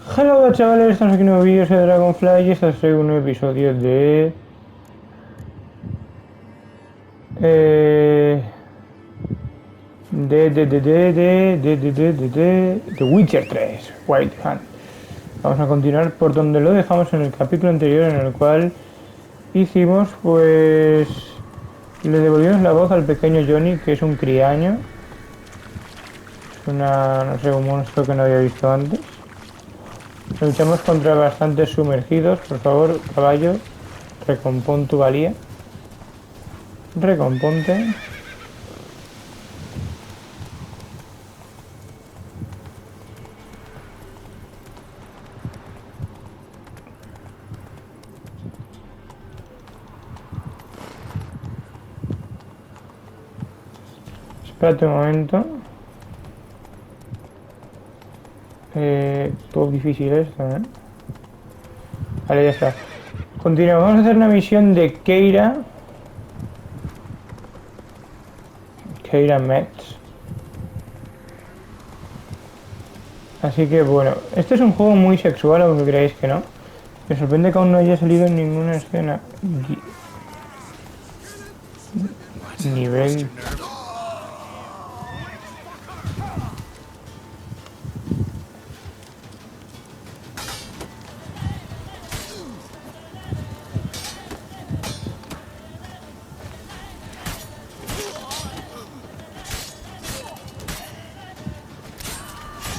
Hola chavales, estamos aquí en un nuevo vídeo, soy TheDragon-fly y este es un nuevo episodio de... The Witcher 3, Wild Hunt. Vamos a continuar por donde lo dejamos en el capítulo anterior, en el cual hicimos, pues... Le devolvimos la voz al pequeño Johnny, que es un criaño. Es una... no sé, un monstruo que no había visto antes. Luchamos contra bastantes sumergidos. Por favor, caballo, recompón tu valía. Recomponte. Espérate un momento. Todo difícil esto, ¿eh? Vale, ya está. Continuamos. Vamos a hacer una misión de Keira Metz. Así que bueno, este es un juego muy sexual, aunque creáis que no. Me sorprende que aún no haya salido en ninguna escena. Nivel...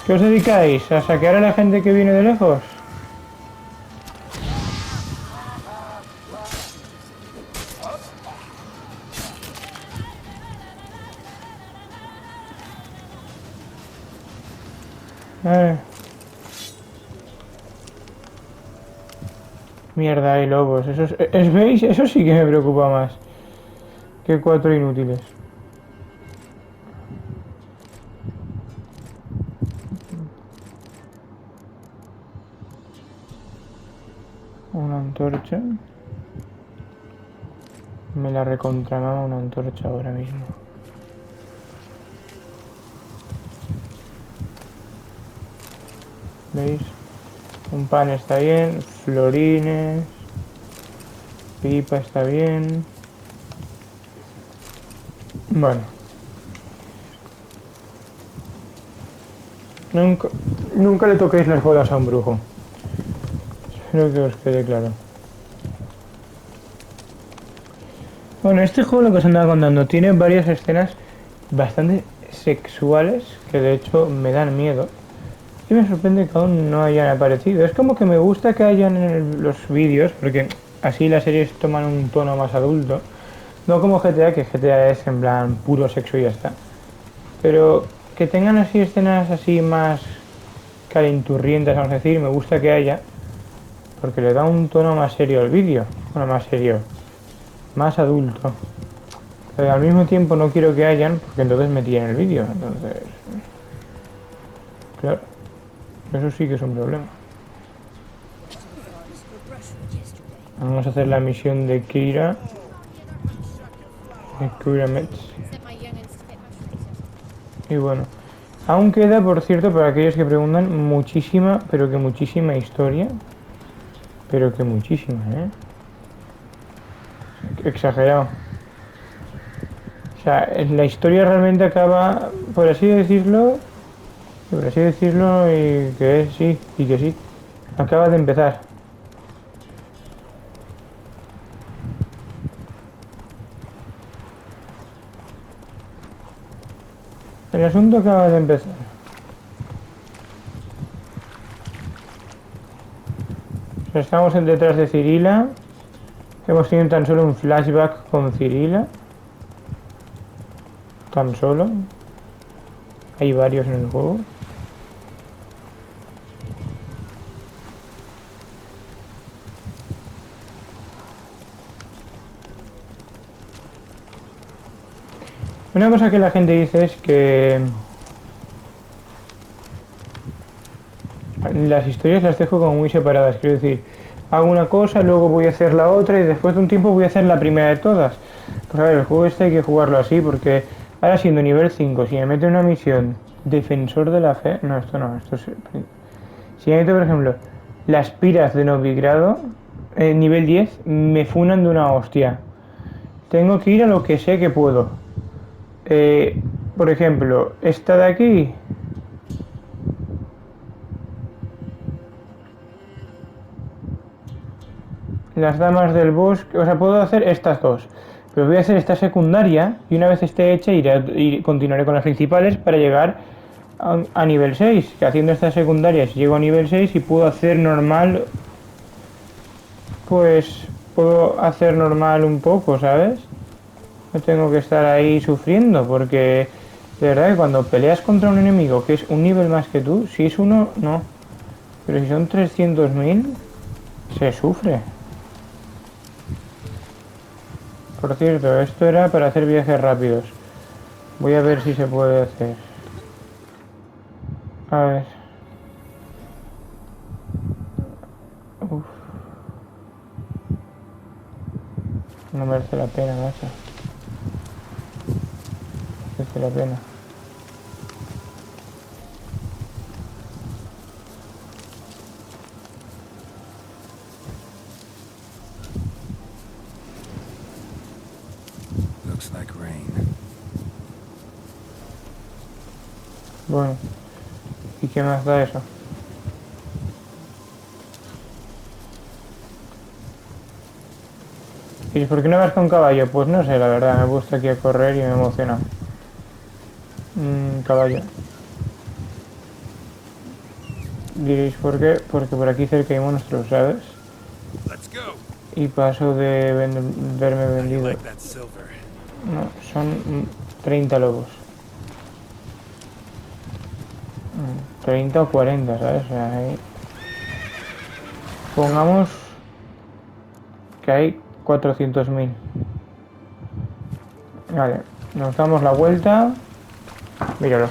¿Qué os dedicáis? ¿A saquear a la gente que viene de lejos? Eh. Mierda, hay lobos. Eso ¿veis? Eso sí que me preocupa más que 4 inútiles. Una antorcha. Me la recontramama una antorcha ahora mismo. ¿Veis? Un pan está bien, florines, pipa está bien. Bueno. Nunca le toquéis las bolas a un brujo. Espero que os quede claro. Bueno, este juego, lo que os andaba contando, tiene varias escenas bastante sexuales que de hecho me dan miedo. Y me sorprende que aún no hayan aparecido. Es como que me gusta que hayan en los vídeos, porque así las series toman un tono más adulto. No como GTA, que GTA es en plan puro sexo y ya está. Pero que tengan así escenas así más calenturrientas, vamos a decir, me gusta que haya. Porque le da un tono más serio al vídeo. Bueno, más serio. Más adulto. Pero al mismo tiempo no quiero que hayan, porque entonces me tiran el vídeo. Entonces... Claro. Eso sí que es un problema. Vamos a hacer la misión de Keira. De Keira Metz. Y bueno. Aún queda, por cierto, para aquellos que preguntan, muchísima, pero que muchísima historia. Pero que muchísima, ¿eh? Exagerado. O sea, la historia realmente acaba, por así decirlo, y que sí, y que sí. Acaba de empezar. El asunto acaba de empezar. O sea, estamos detrás de Cirila. Hemos tenido tan solo un flashback con Cirila. Tan solo. Hay varios en el juego. Una cosa que la gente dice es que las historias las dejo como muy separadas. Quiero decir, hago una cosa, luego voy a hacer la otra y después de un tiempo voy a hacer la primera de todas. Pues a ver, el juego este hay que jugarlo así porque ahora siendo nivel 5, si me mete una misión defensor de la fe... No, esto no, esto es... Si meto, por ejemplo, las piras de novigrado, nivel 10, me funan de una hostia. Tengo que ir a lo que sé que puedo. Por ejemplo, esta de aquí. Las damas del bosque. O sea, puedo hacer estas dos. Pero voy a hacer esta secundaria y una vez esté hecha continuaré con las principales para llegar a nivel 6. Que haciendo estas secundarias llego a nivel 6 y puedo hacer normal. Pues puedo hacer normal un poco, ¿sabes? No tengo que estar ahí sufriendo porque de verdad que cuando peleas contra un enemigo que es un nivel más que tú, si es uno, no. Pero si son 300.000, se sufre. Por cierto, esto era para hacer viajes rápidos. Voy a ver si se puede hacer. A ver. Uf. No merece la pena, macho. No merece la pena. Looks like rain. Bueno. ¿Y qué más da eso? ¿Y por qué no vas con caballo? Pues no sé, la verdad. Me he puesto aquí a correr y me emociona. Caballo. Diréis por qué, porque por aquí cerca hay monstruos, ¿sabes? Y paso de verme vendido. No, son 30 lobos. 30 o 40, ¿sabes? O sea, ahí... Pongamos que hay 400.000. Vale, nos damos la vuelta. Míralo.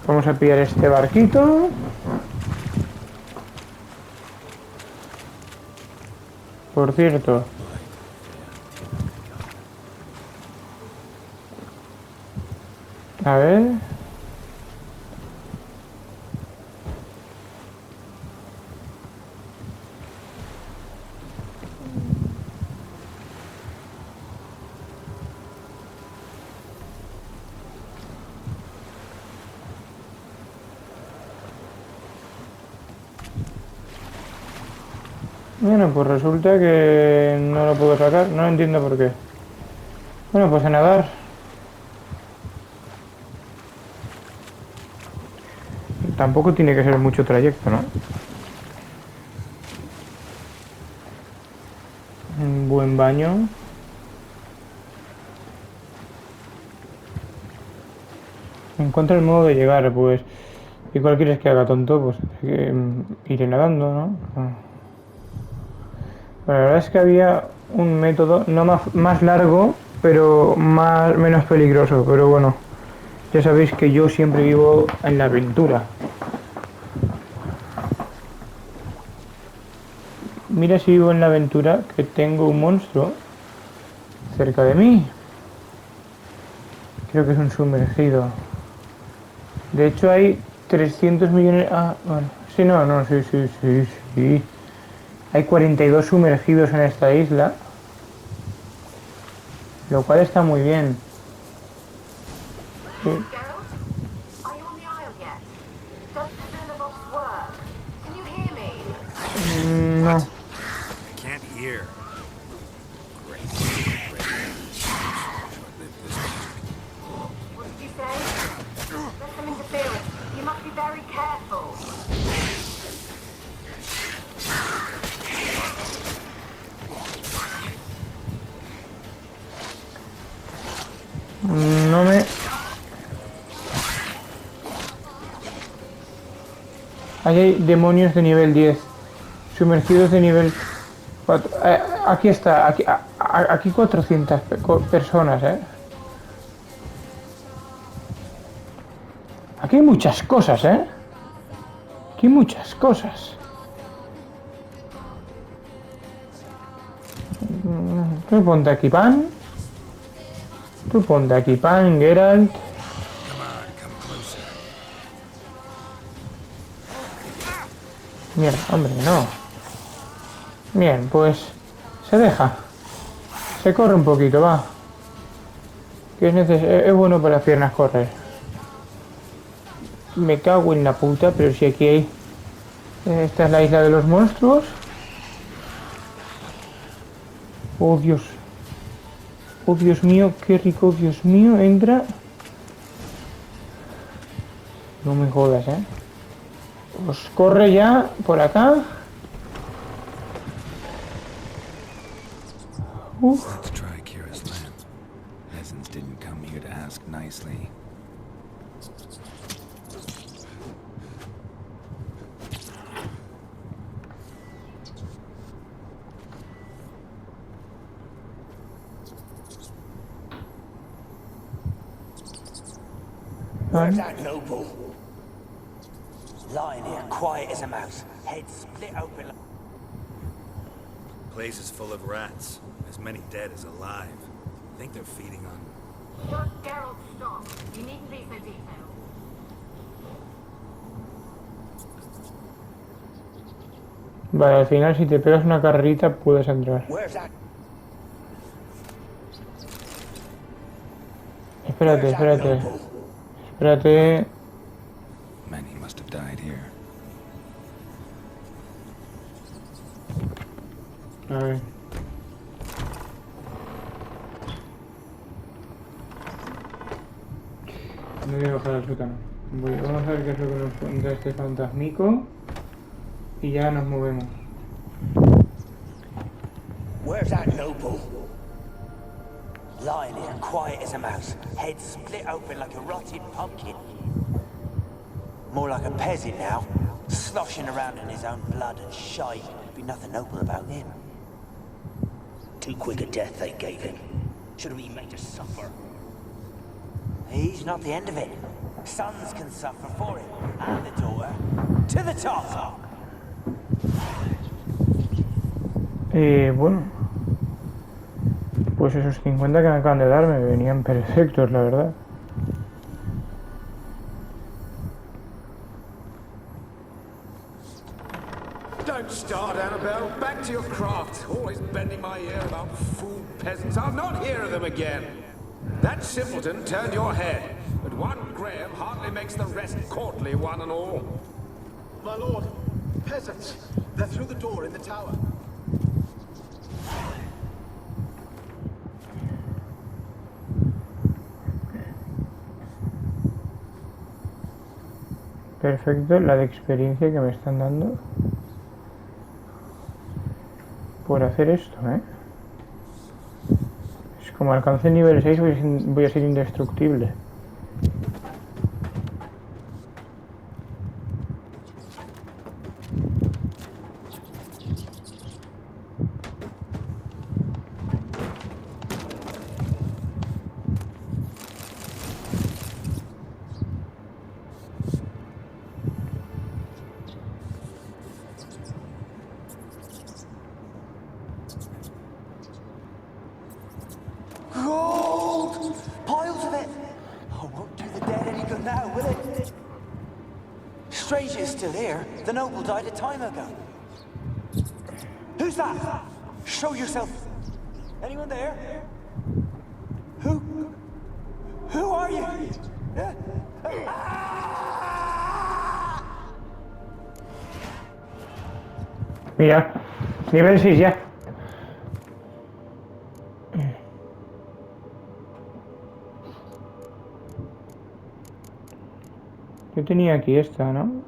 Vamos a pillar este barquito. Por cierto, a ver. Bueno, pues resulta que no lo puedo sacar. No entiendo por qué. Bueno, pues a nadar. Tampoco tiene que ser mucho trayecto, ¿no? Un buen baño. Encuentra el modo de llegar, pues. ¿Y cuál quieres que haga, tonto? Pues iré nadando, ¿no? La verdad es que había un método no más largo, pero menos peligroso. Pero bueno, ya sabéis que yo siempre vivo en la aventura. Mira si vivo en la aventura que tengo un monstruo cerca de mí. Creo que es un sumergido. De hecho hay 300 millones... Ah, bueno. Sí, no, sí. Hay 42 sumergidos en esta isla. Lo cual está muy bien. Sí. No. No me... Ahí hay demonios de nivel 10. Sumergidos de nivel 4. Aquí está. Aquí 400 personas, ¿eh? Aquí hay muchas cosas, ¿eh? Aquí hay muchas cosas. Tú ponte aquí pan. Tú ponte aquí pan, Geralt. Mierda, hombre, no. Bien, pues se deja. Se corre un poquito, va. Que es bueno para las piernas correr. Me cago en la puta, pero si aquí hay... Esta es la isla de los monstruos. Oh, Dios. Oh, Dios mío, qué rico, Dios mío. Entra. No me jodas, ¿eh? Pues corre ya por acá. Uf. Let's try Kira's lamp. Peasants didn't come here to ask nicely. Where's that noble? Lying here, quiet as a mouse, head split open like... Place is full of rats. As many dead as alive. Think they're feeding on... Gerald, stop. You needn't be so detailed. Vale, al final si te pegas una carrerita puedes entrar. Where's that? Espérate, espérate. Espérate. Many must have died here. A ver. No voy a bajar al sótano. Vamos a ver qué es lo que nos cuenta este fantasmico. Y ya nos movemos. Where's that noble? Lying here, quiet as a mouse, head split open like a rotted pumpkin. More like a peasant now, sloshing around in his own blood and shite. Be nothing noble about him. Too quick a death they gave him. Should have been made to suffer. He's not the end of it. Sons can suffer for him, and the daughter. To the top! Bueno. Pues esos 50 que me acaban de dar me venían perfectos, la verdad. Don't start, Annabelle. Back to your craft. Always bending my ear about fool peasants. I'll not hear of them again. That simpleton turned your head, but one Graham hardly makes the rest courtly, one and all. My lord, peasants. They're through the door in the tower. Perfecto, la de experiencia que me están dando por hacer esto, ¿eh? Es como alcance el nivel 6 voy a ser indestructible. Gold! Piles of it! Oh, won't do the dead any good now, will it? Strange it's still here. The noble died a time ago. Who's that? Show yourself. Anyone there? Who are you? Mira, nivel 6 ya. Yo tenía aquí esta, ¿no?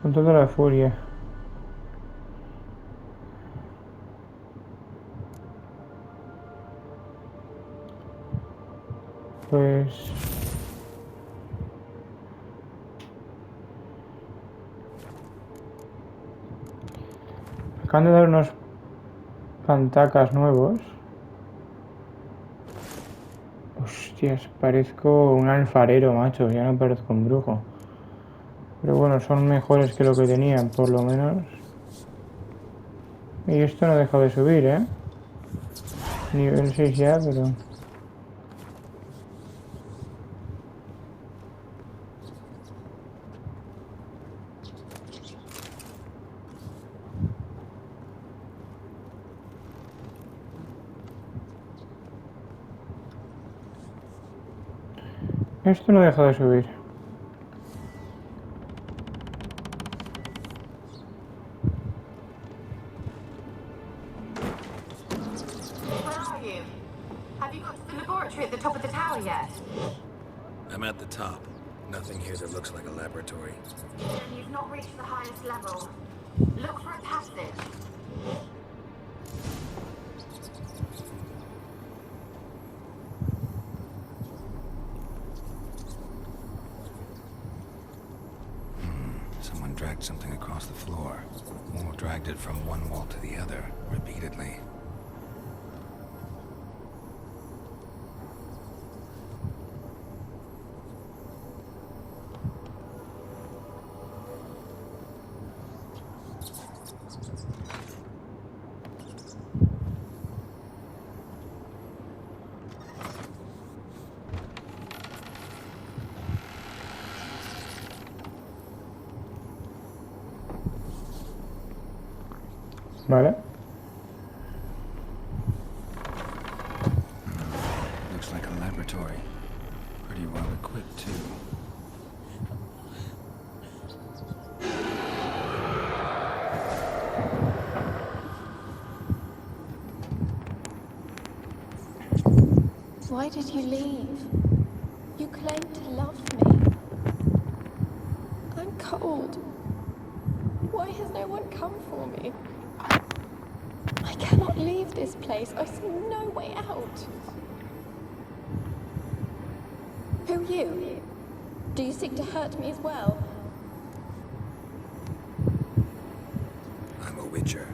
Con toda la furia. Pues... acaban de dar unos pantacas nuevos. Hostia. Hostias, parezco un alfarero, macho. Ya no parezco un brujo. Pero bueno, son mejores que lo que tenían, por lo menos. Y esto no deja de subir, ¿eh? Nivel 6 ya, pero... Esto no deja de subir. Where are you? Have you got to the laboratory at the top of the tower yet? I'm at the top. Nothing here that looks like a laboratory. Then you've not reached the highest level. Look for a passage. Someone dragged something across the floor. Or dragged it from one wall to the other, repeatedly. Vale. Looks like a laboratory. Pretty well equipped, too. Why did you leave? You claimed to love me. I'm cold. Why has no one come for me? I cannot leave this place. I see no way out. Who are you? Do you seek to hurt me as well? I'm a witcher.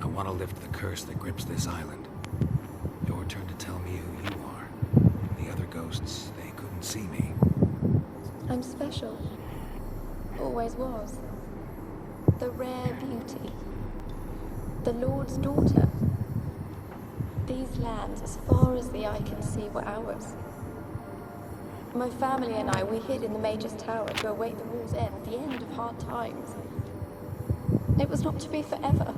I want to lift the curse that grips this island. Your turn to tell me who you are. The other ghosts, they couldn't see me. I'm special. Always was. The rare beauty. The Lord's daughter. These lands, as far as the eye can see, were ours. My family and I, we hid in the Major's Tower to await the war's end, the end of hard times. It was not to be forever.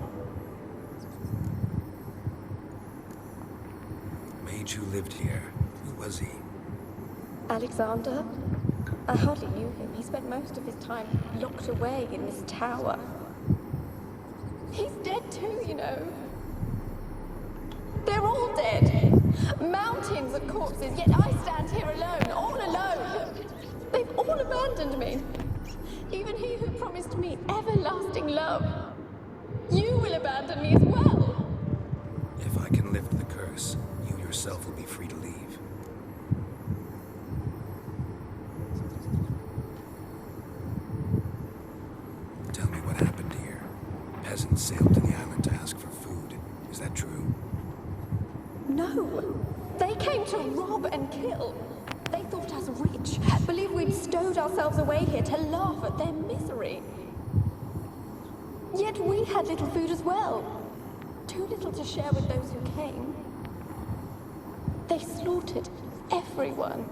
Mage who lived here. Who was he? Alexander? I hardly knew him. He spent most of his time locked away in this tower. He's dead too, you know. They're all dead. Mountains of corpses, yet I stand here alone, all alone. They've all abandoned me. Even he who promised me everlasting love. You will abandon me as well. If I can lift the curse, you yourself will be free to leave. Tell me what happened here. Peasants sailed to the island to ask for food. Is that true? No. They came to rob and kill. They thought us rich, believed we'd stowed ourselves away here to laugh at their misery. Yet we had little food as well. Too little to share with those who came. They slaughtered everyone.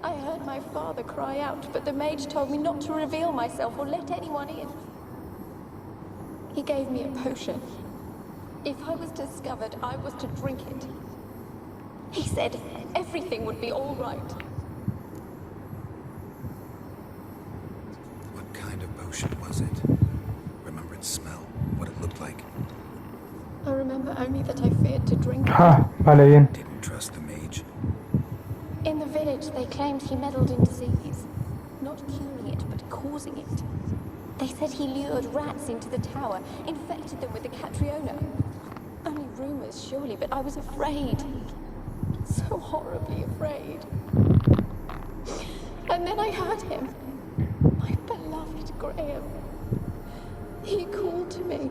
I heard my father cry out, but the mage told me not to reveal myself or let anyone in. He gave me a potion. If I was discovered, I was to drink it. He said everything would be all right. What kind of potion was it? Remember its smell? What it looked like? I remember only that I feared to drink it. Ah, vale, bien. Didn't trust the mage. In the village, they claimed he meddled in disease. Not curing it, but causing it. They said he lured rats into the tower, infected them with the Catriona. Only rumors, surely, but I was afraid. So horribly afraid. And then I heard him. My beloved Graham. He called to me.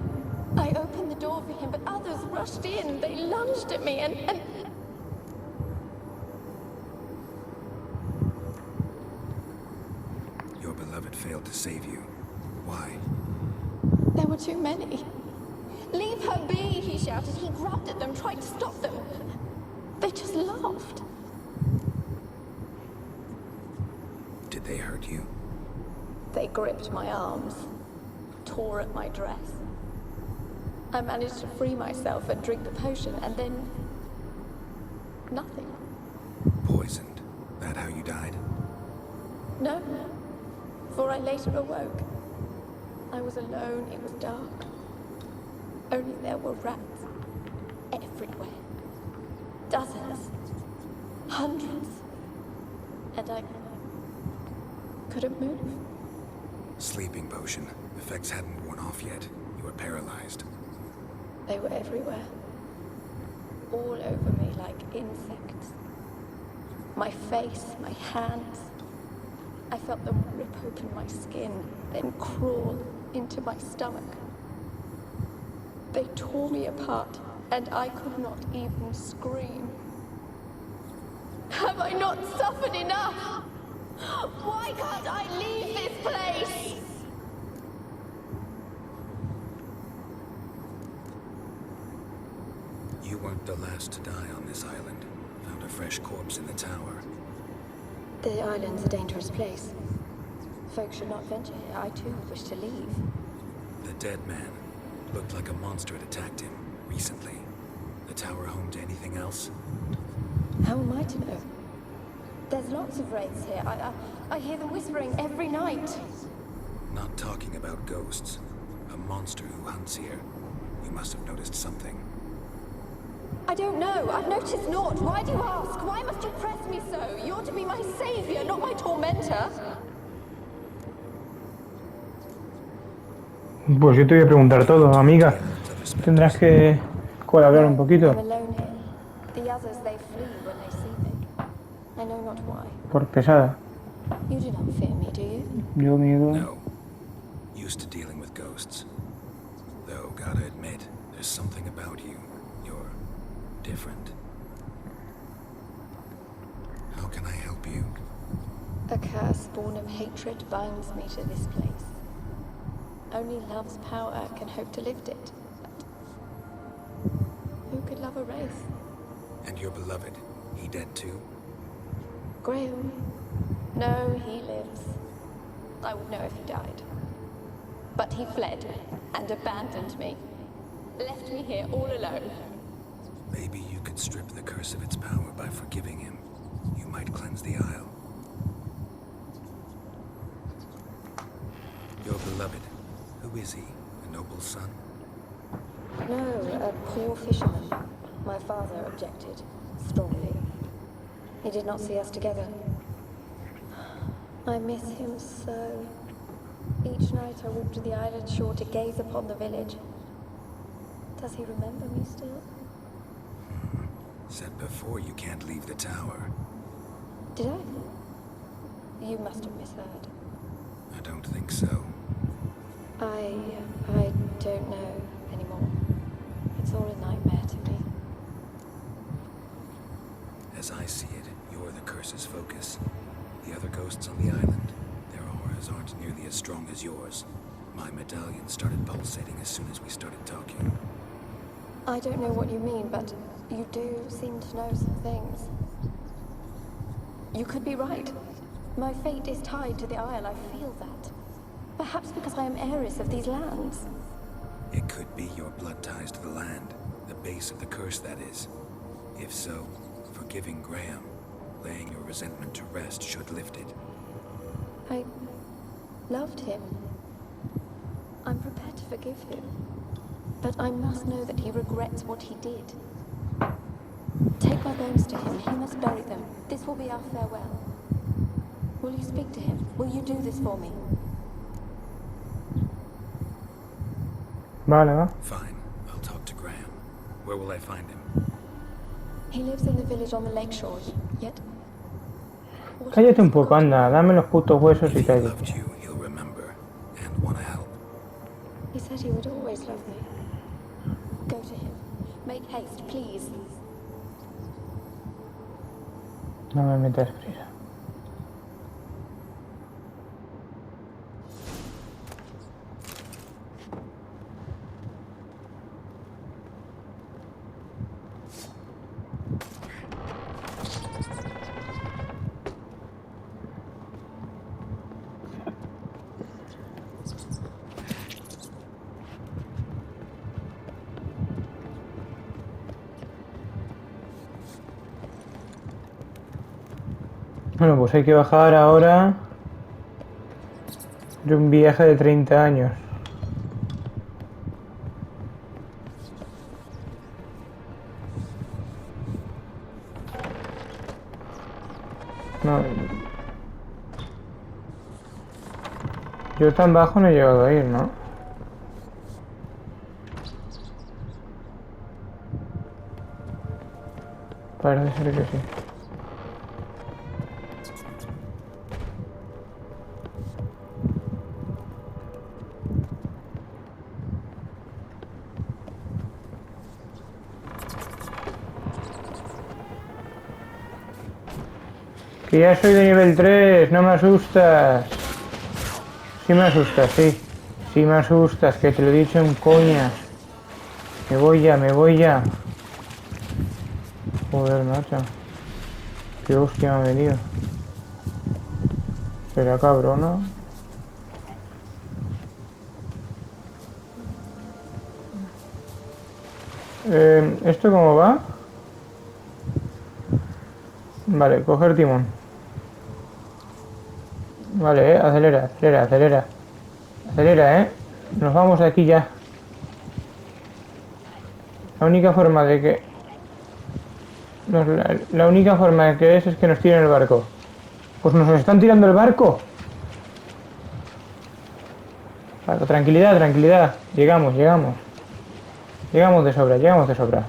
I opened the door for him, but others rushed in. They lunged at me and... but failed to save you. Why? There were too many. Leave her be, he shouted. He grabbed at them, tried to stop them. They just laughed. Did they hurt you? They gripped my arms, tore at my dress. I managed to free myself and drink the potion, and then... nothing. Poisoned. That how you died? No, for I later awoke. I was alone, it was dark. Only there were rats everywhere. Dozens. Hundreds. And I couldn't move. Sleeping potion. Effects hadn't worn off yet. You were paralyzed. They were everywhere. All over me like insects. My face, my hands. I felt them rip open my skin, then crawl into my stomach. They tore me apart, and I could not even scream. Have I not suffered enough? Why can't I leave this place? You weren't the last to die on this island. Found a fresh corpse in the tower. The island's a dangerous place. Folks should not venture here. I too wish to leave. The dead man. Looked like a monster had attacked him recently. The tower home to anything else? How am I to know? There's lots of wraiths here. I hear them whispering every night. Not talking about ghosts. A monster who hunts here. You must have noticed something. I don't know. I've noticed naught. Why do you ask? Why must you press me so? You're to be my savior, not my tormentor. Pues yo te voy a preguntar todo, amiga. Tendrás que colaborar un poquito. I'm alone here. The others, they flee when they see me. I know not why. Por pesada. You do not fear me, do you? Yo miedo. No. Used to dealing with ghosts. Though, gotta admit, there's something about you. You're different. How can I help you? A curse born of hatred binds me to this place. Only love's power can hope to lift it. But who could love a wraith? And your beloved, he dead too? Graham? No, he lives. I would know if he died. But he fled and abandoned me. Left me here all alone. Maybe you could strip the curse of its power by forgiving him. You might cleanse the isle. Your beloved, who is he? A noble son? No, a poor fisherman. My father objected strongly. He did not see us together. I miss him so. Each night I walk to the island shore to gaze upon the village. Does he remember me still? Said before you can't leave the tower. Did I? You must have misheard. I don't think so. I don't know anymore. It's all a nightmare to me. As I see it, you're the curse's focus. The other ghosts on the island, their auras aren't nearly as strong as yours. My medallion started pulsating as soon as we started talking. I don't know what you mean, but you do seem to know some things. You could be right. My fate is tied to the Isle, I feel that. Perhaps because I am heiress of these lands. It could be your blood ties to the land, the base of the curse, that is. If so, forgiving Graham, laying your resentment to rest should lift it. I loved him. I'm prepared to forgive him. But I must know that he regrets what he did. Take my bones to him. He must bury them. This will be our farewell. Will you speak to him? Will you do this for me? Vale, va. Fine, I'll talk to Graham. Where will I find him? He lives in the village on the lakeshore, yet... Cállate un poco, anda. Dame los putos huesos If y he cállate. loved you, he'll remember and want to help. He said he would always love me. Go to him. Make haste, please. No me metas prisa. Bueno, pues hay que bajar ahora de un viaje de 30 años. No, yo tan bajo no he llegado a ir, ¿no? Parece ser que sí. Que ya soy de nivel 3, no me asustas. Sí me asustas, sí. Sí me asustas, que te lo he dicho en coña. Me voy ya, me voy ya. Joder, macho. Qué hostia me ha venido. ¿Será cabrona? ¿Esto cómo va? Vale, coger timón. Vale, acelera, acelera, acelera. Acelera, Nos vamos de aquí ya. La única forma de que... la única forma de que es que nos tiren el barco. Pues nos están tirando el barco. Vale, tranquilidad, tranquilidad. Llegamos, llegamos. Llegamos de sobra, llegamos de sobra.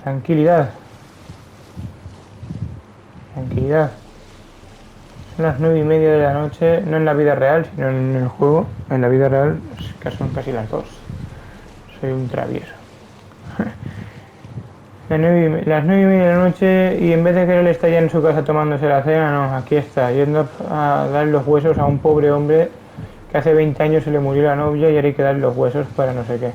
Tranquilidad. Tranquilidad. Son las 9:30 de la noche, no en la vida real, sino en el juego. En la vida real son casi las 2. Soy un travieso. Las 9:30 de la noche y en vez de que él esté ya en su casa tomándose la cena, no, aquí está, yendo a dar los huesos a un pobre hombre que hace 20 años se le murió la novia y ahora hay que darle los huesos para no sé qué.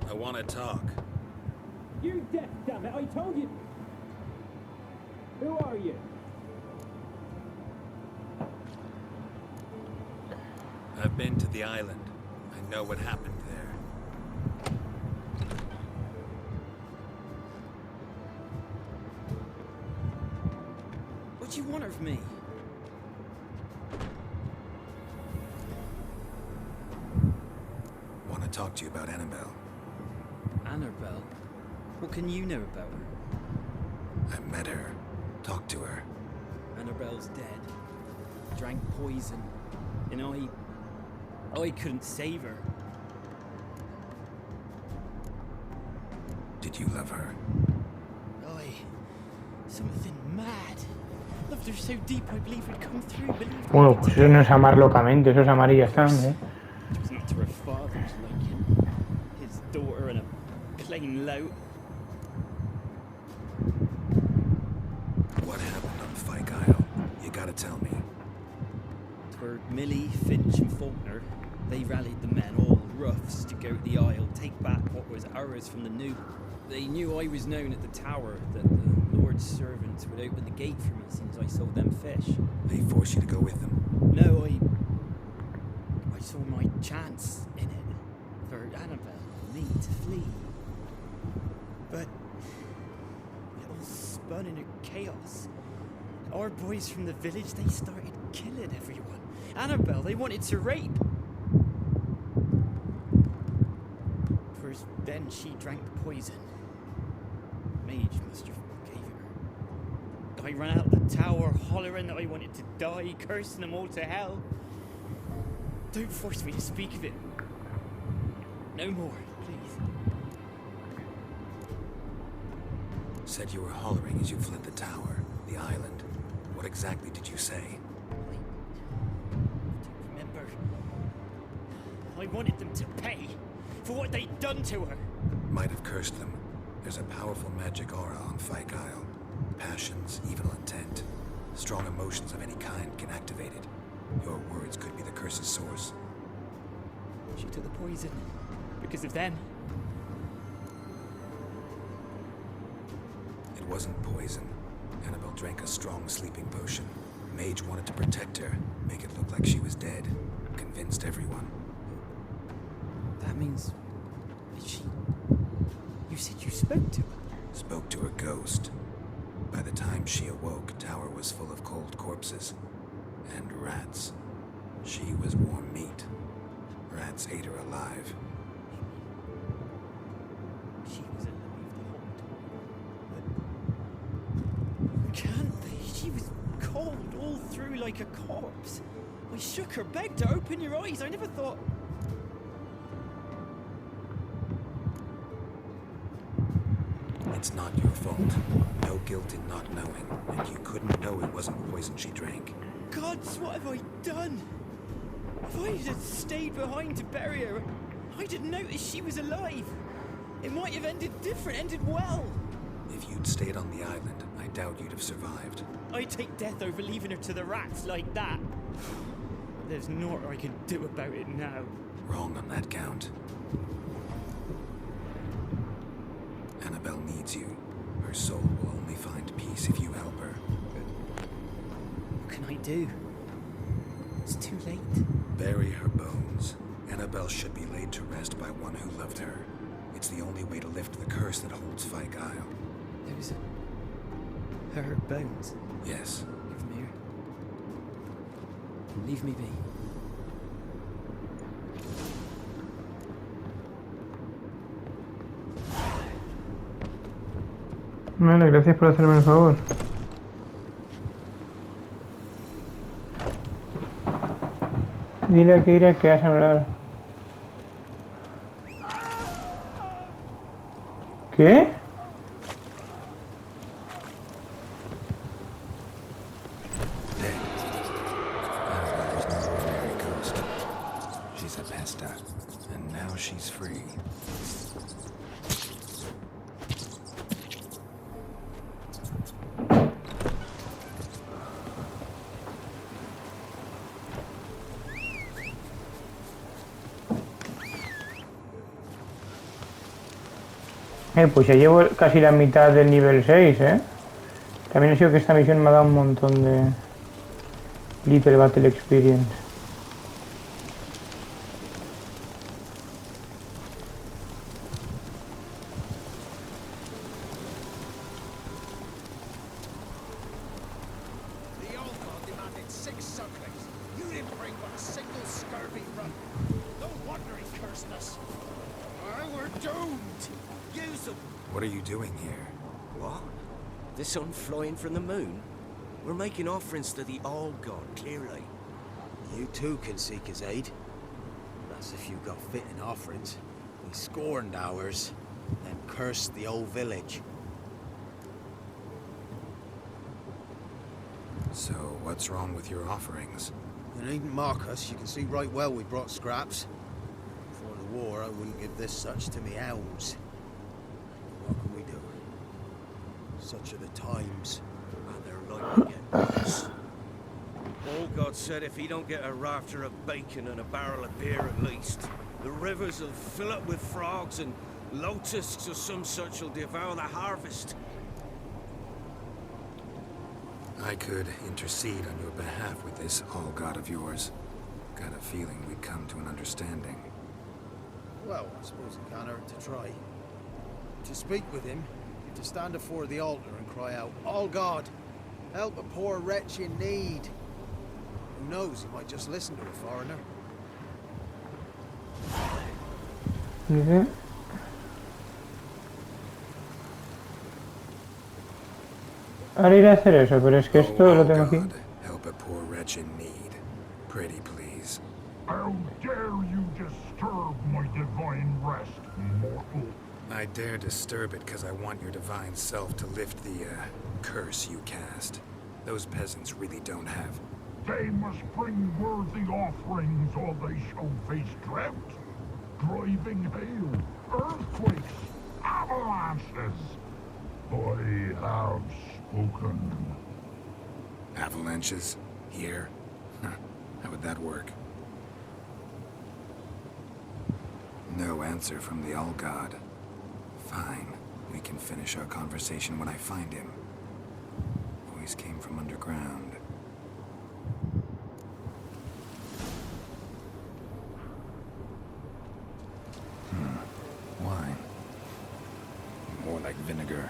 I want to talk. You're deaf, damn it! I told you. Who are you? I've been to the island. I know what happened there. What do you want of me? Want to talk to you about Annabelle. Annabelle? What can you know about her? I met her. Talked to her. Annabelle's dead. Drank poison. And I couldn't save her. Did you love her? Something mad. Loved her so deep I believe we'd come through. Bueno, pues eso no es amar locamente, eso es amar y ya está, ¿eh? It was not to her father's liking. His daughter and a plain lout. What happened on Fyke Isle? You gotta tell me. Twere Millie, Finch and Faulkner. They rallied the men, all roughs, to go to the Isle, take back what was ours from the Noob. They knew I was known at the tower, that the Lord's servants would open the gate for me since I sold them fish. They forced you to go with them? No, I saw my chance in it, for Annabelle and me to flee. But it all spun into chaos. Our boys from the village, they started killing everyone. Annabelle, they wanted to rape. First, then she drank the poison. Mage must have gave it her. I ran out the tower hollering that I wanted to die, cursing them all to hell. Don't force me to speak of it. No more, please. Said you were hollering as you fled the tower, the island. What exactly did you say? I don't remember. I wanted them to pay for what they'd done to her. Might have cursed them. There's a powerful magic aura on Fyke Isle. Passions, evil intent. Strong emotions of any kind can activate it. Your words could be the curse's source. She took the poison. Because of them. It wasn't poison. Annabelle drank a strong sleeping potion. Mage wanted to protect her, make it look like she was dead. Convinced everyone. That means... she... You said you spoke to her? Spoke to her ghost. By the time she awoke, Tower was full of cold corpses. And rats. She was warm meat. Rats ate her alive. She was alive the whole time. But... Can't be. She was cold all through like a corpse. I shook her, begged her, open your eyes. I never thought... It's not your fault. No guilt in not knowing. And you couldn't know it wasn't poison she drank. Gods, what have I done? If I had stayed behind to bury her, I'd have noticed she was alive. It might have ended different, ended well. If you'd stayed on the island, I doubt you'd have survived. I'd take death over leaving her to the rats like that. There's naught I can do about it now. Wrong on that count. Annabelle needs you. Her soul will only find peace if you help her. What can I do? It's too late. Bury her bones. Annabelle should be laid to rest by one who loved her. It's the only way to lift the curse that holds Fyke Isle. There's her bones. Yes. Give them here. Leave me be. Vale, gracias por hacerme el favor. Dile a Keira que has hablado. ¿Qué? Annabelle was no ordinary ghost. She's a pesta, and now she's free. Pues ya llevo casi la mitad del nivel 6, ¿eh? También ha sido que esta misión me ha dado un montón de Little Battle Experience. The old god demanded 6 sucklings. You didn't bring but a single scurvy run. No wonder he cursed us. We're doomed. Use them. What are you doing here? What? The sun flying from the moon? We're making offerings to the Old God, clearly. You too can seek his aid. That's if you got fitting offerings. We scorned ours, then cursed the old village. So, what's wrong with your offerings? You needn't mock us. You can see right well we brought scraps. Before the war, I wouldn't give this such to me hounds. What can we do? Such are the times, and they're like to get worse. Old God said if he don't get a rafter of bacon and a barrel of beer at least, the rivers will fill up with frogs and locusts or some such will devour the harvest. I could intercede on your behalf with this all-god of yours. Got a feeling we'd come to an understanding. Well, I suppose it can't hurt to try. To speak with him, to stand before the altar and cry out, "All God, help a poor wretch in need." Who knows, he might just listen to a foreigner. Dice... Ahora iré a hacer eso, pero es que esto lo tengo aquí. Help a poor wretch in need. Pretty please. How dare you disturb my divine rest, mortal? I dare disturb it because I want your divine self to lift the, curse you cast. Those peasants really don't have. They must bring worthy offerings or they shall face drought, driving hail, earthquakes, avalanches. I have spoken. Avalanches? Here? How would that work? No answer from the All-God. Fine. We can finish our conversation when I find him. Voice came from underground. Wine. More like vinegar.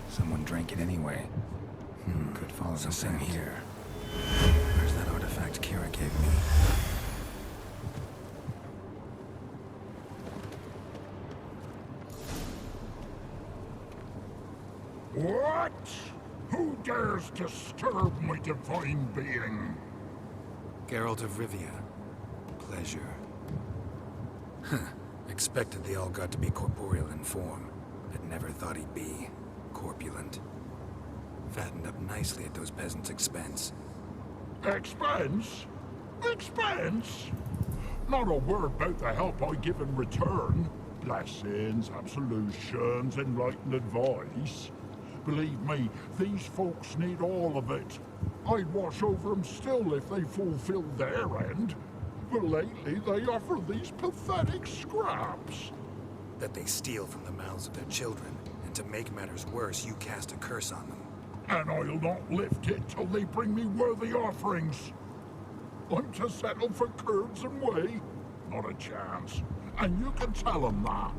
Someone drank it anyway. Could follow the scent here. Where's that artifact Kira gave me? What? Who dares disturb my divine being? Geralt of Rivia. Pleasure. Expected the All-God to be corporeal in form, but never thought he'd be corpulent. Fattened up nicely at those peasants' expense. Expense? Expense? Not a word about the help I give in return. Blessings, absolutions, enlightened advice. Believe me, these folks need all of it. I'd watch over them still if they fulfilled their end. But lately they offer these pathetic scraps. That they steal from the mouths of their children, and to make matters worse, you cast a curse on them. And I'll not lift it till they bring me worthy offerings. I'm to settle for curds and whey? Not a chance. And you can tell them that.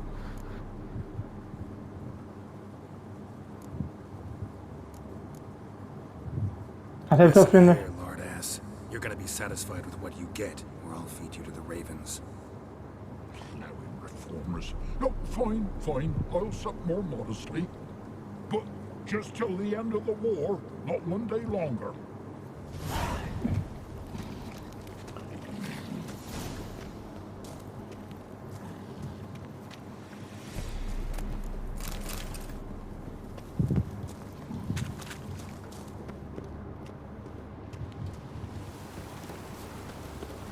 Listen here, lord ass. You're gonna be satisfied with what you get, or I'll feed you to the ravens. Plowing reformers. No, fine, fine. I'll sup more modestly. But just till the end of the war, not one day longer.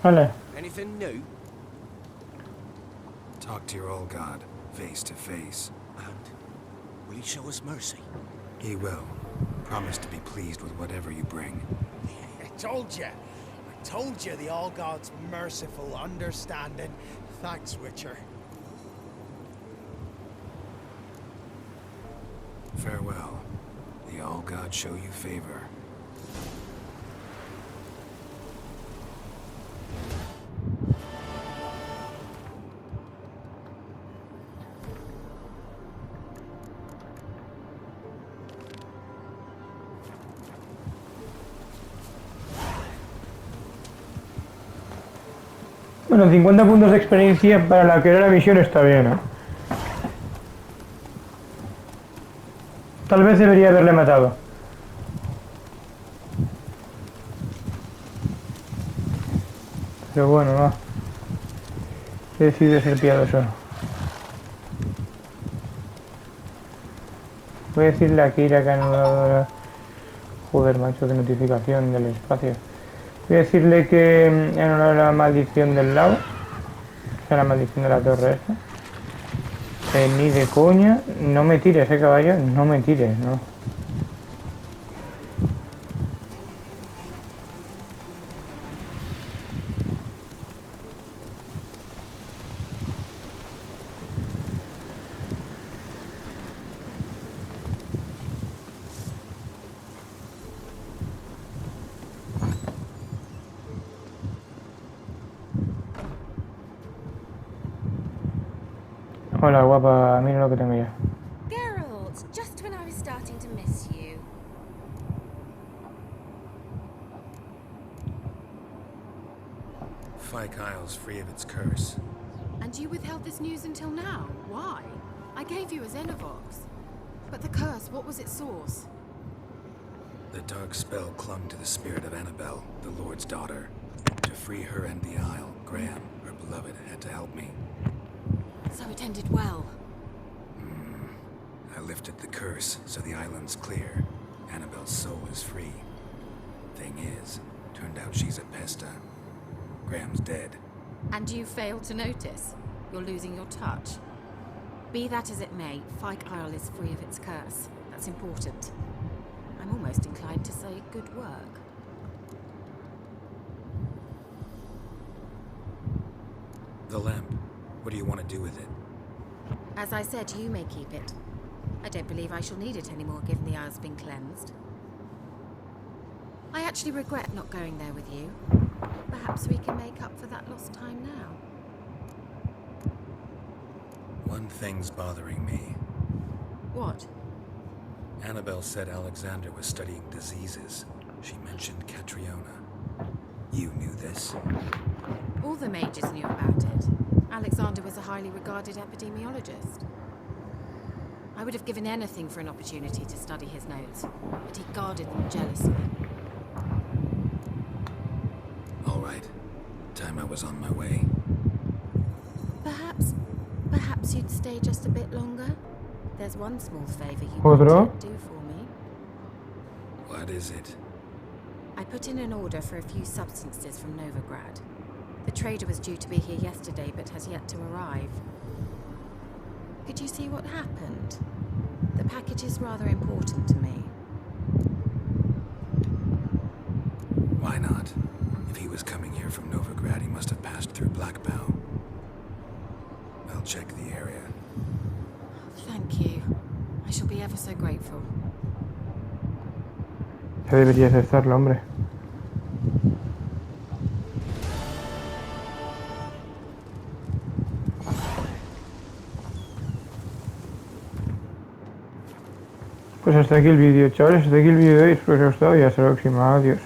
Vale. Anything new? Talk to your old god, face to face. And will he show us mercy? He will. Promise to be pleased with whatever you bring. I told you the All-God's merciful, understanding. Thanks, Witcher. Farewell. The All-God show you favor. Bueno, 50 puntos de experiencia para la que era la misión está bien, ¿eh? Tal vez debería haberle matado. Pero bueno, va. He decidido ser piadoso. Voy a decirle a Kira que ha anulado la... Joder, macho, qué notificación del espacio. Voy a decirle que he anulado la maldición del lago. O sea, la maldición de la torre esta. Ni de coña. No me tires, caballo. No me tires, no. Hola, guapa, mira lo que tengo ya. Geralt, just when I was starting to miss you. Fyke Isle's free of its curse. And you withheld this news until now? Why? I gave you a Xenovox. But the curse, what was its source? The dark spell clung to the spirit of Annabelle, the Lord's daughter. To free her and the Isle, Graham, her beloved, had to help me. So it ended well. I lifted the curse, so the island's clear. Annabelle's soul is free. Thing is, turned out she's a pesta. Graham's dead. And you failed to notice? You're losing your touch. Be that as it may, Fyke Isle is free of its curse. That's important. I'm almost inclined to say good work. The lamp. What do you want to do with it? As I said, you may keep it. I don't believe I shall need it anymore, given the Isle's been cleansed. I actually regret not going there with you. Perhaps we can make up for that lost time now. One thing's bothering me. What? Annabelle said Alexander was studying diseases. She mentioned Catriona. You knew this? All the mages knew about it. Alexander was a highly regarded epidemiologist. I would have given anything for an opportunity to study his notes, but he guarded them jealously. All right. Time I was on my way. Perhaps you'd stay just a bit longer? There's one small favor you Otro? might do for me. What is it? I put in an order for a few substances from Novigrad. The trader was due to be here yesterday, but has yet to arrive. Could you see what happened? The package is rather important to me. Why not? If he was coming here from Novigrad, he must have passed through Blackbow. I'll check the area. Thank you. I shall be ever so grateful. Ya deberías estarlo, hombre. Pues hasta aquí el vídeo, chavales. Hasta aquí el vídeo de hoy. Espero que os haya gustado y hasta la próxima. Adiós.